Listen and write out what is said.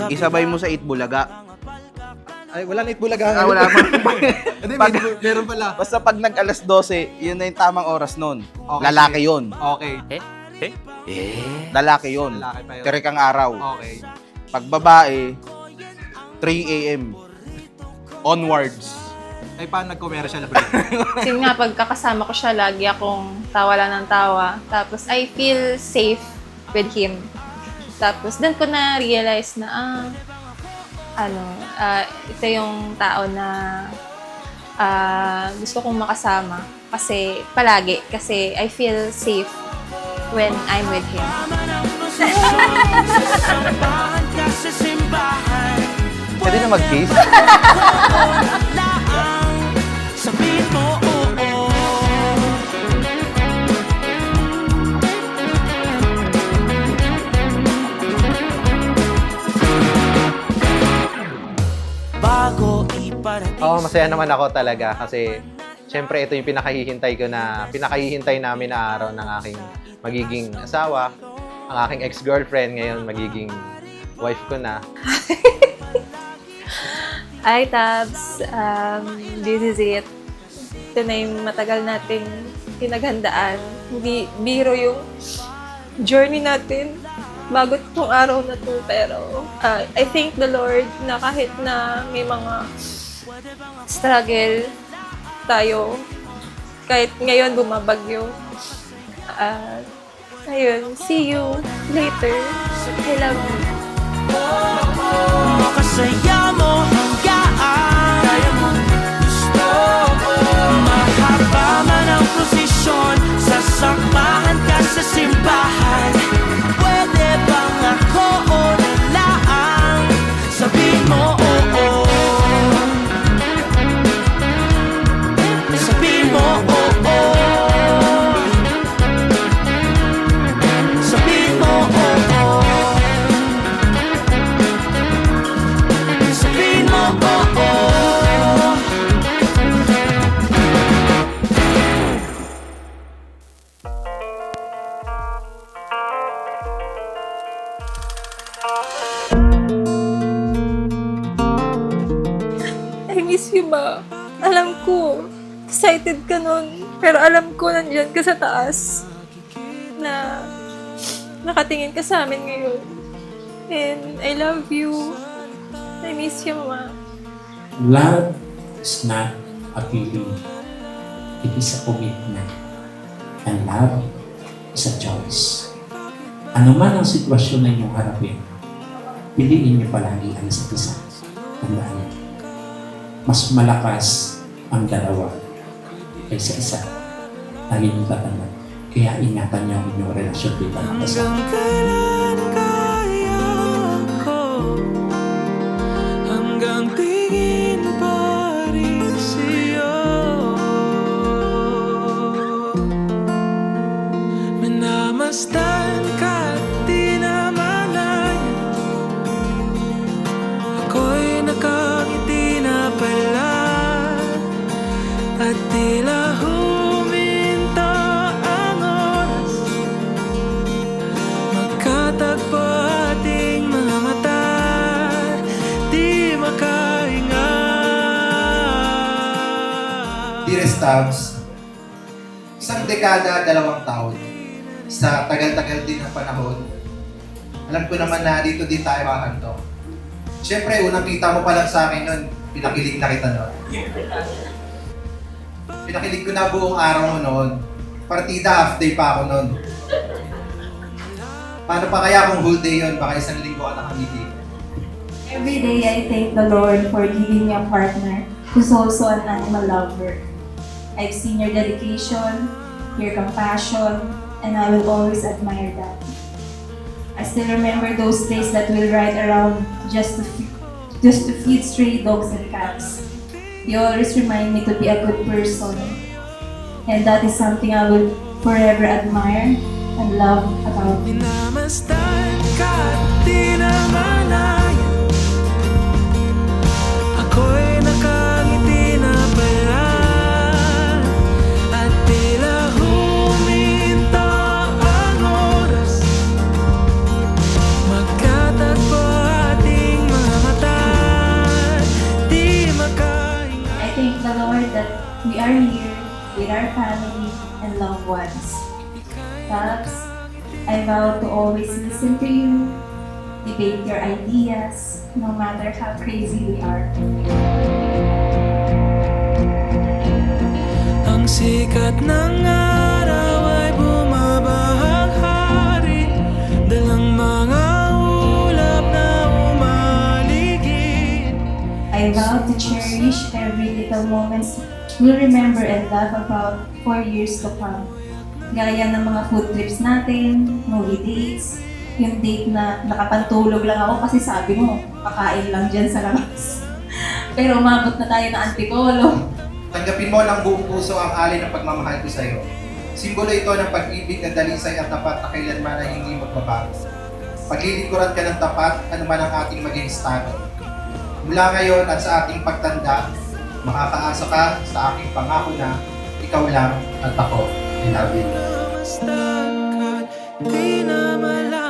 isabay mo sa Itbulaga. Ay, wala na Itbulaga. Wala pa. Hindi, Pag- meron pala. Basta pag nag-alas 12, yun na yung tamang oras nun. Okay, Lalaki sige. yun. Okay. Lalaki yun. Lalaki pa yun. Tirik ang araw. Okay. Pag babae, 3 a.m. onwards. Ay, paano nag-commercial break? Kasi nga, pagkakasama ko siya, lagi akong tawa lang ng tawa. Tapos, I feel safe with him. Tapos, doon ko na-realize na, ito yung tao na gusto kong makasama. Kasi, palagi. Kasi, I feel safe when I'm with him. Pwede na mag-kiss? Oo, masaya naman ako talaga kasi syempre ito yung pinakahihintay namin na araw ng aking magiging asawa, ang aking ex-girlfriend ngayon magiging wife ko na. Hi, Tabs. This is it. Ito na yung matagal nating pinaghandaan. Hindi biro yung journey natin bago itong araw na to. Pero I thank the Lord na kahit na may mga struggle tayo, kahit ngayon bumabagyo. Ayun, see you later. I love you. Makasaya mo hanggaan kaya mo gusto mahaba man ang prosesyon sasamahan ka sa simbahan pwede bang ako o nilaang sabihin mo oo sabihin mo oo sabihin mo oo sabihin mo oo. I miss you, Ma. Alam ko, excited ka nun. Pero alam ko, nandyan ka sa taas. Na nakatingin ka sa amin ngayon. And I love you. I miss you, Ma. Love is not a feeling. It is a commitment. And love is a choice. Ano man ang sitwasyon na inyong harapin, piliin niyo palagi ang isa't isa. Tandaan niyo, mas malakas ang dalawa kaysa isa. Lagi niyong tatandaan. Kaya ingatan niyo ang inyong relasyon bilang kasama. Hanggang kailan kaya ko hanggang tingin pa rin sa'yo Minamasdan ka at di namalayan ako'y nakangiti na pala at tila huminto ang oras magkatagpo ating mga mata di makahinga. Dearest Tabs, isang dekada, 2 taon. Sa tagal-tagal din ng panahon, alam ko naman na dito din tayo makakanto. Siyempre, unang kita mo pa lang sa akin nun, pinakilig na kita nun. Pinakilig ko na buong araw mo noon. Partida half day pa ako noon. Paano pa kaya kung whole day yun? Baka 1 linggo ka nakangiti. Every day, I thank the Lord for giving me a partner who's also an animal lover. I've seen your dedication, your compassion, and I will always admire that. I still remember those days that we'll ride around just to feed stray dogs and cats. You always remind me to be a good person, and that is something I will forever admire and love about you. Minamasdan ka at di namalayan ako'y nakangiti na pala at tila huminto ang oras magkatagpo ating with our family and loved ones. Tabs, I vow to always listen to you, debate your ideas, no matter how crazy we are. Ang sikat ng araw ay bumabahagi, dalang mga ulap na umaligid. I vow to cherish every little moments we'll remember and laugh about for years to come. Gaya ng mga food trips natin, movie dates, yung date na nakapantulog lang ako kasi sabi mo, kakain lang dyan sa labas. Pero umabot na tayo ng antipolo. Tanggapin mo ng buong puso ang alay ng pagmamahal ko sa iyo. Simbolo ito ng pag-ibig na dalisay at tapat na kailanman ay hindi magbabago. Paglilingkuran ka ng tapat, anuman ang ating maging estado. Mula ngayon at sa ating pagtanda, makakaasa ka sa aking pangako na ikaw lang at ako. I love you. Basta kahit di na malayo.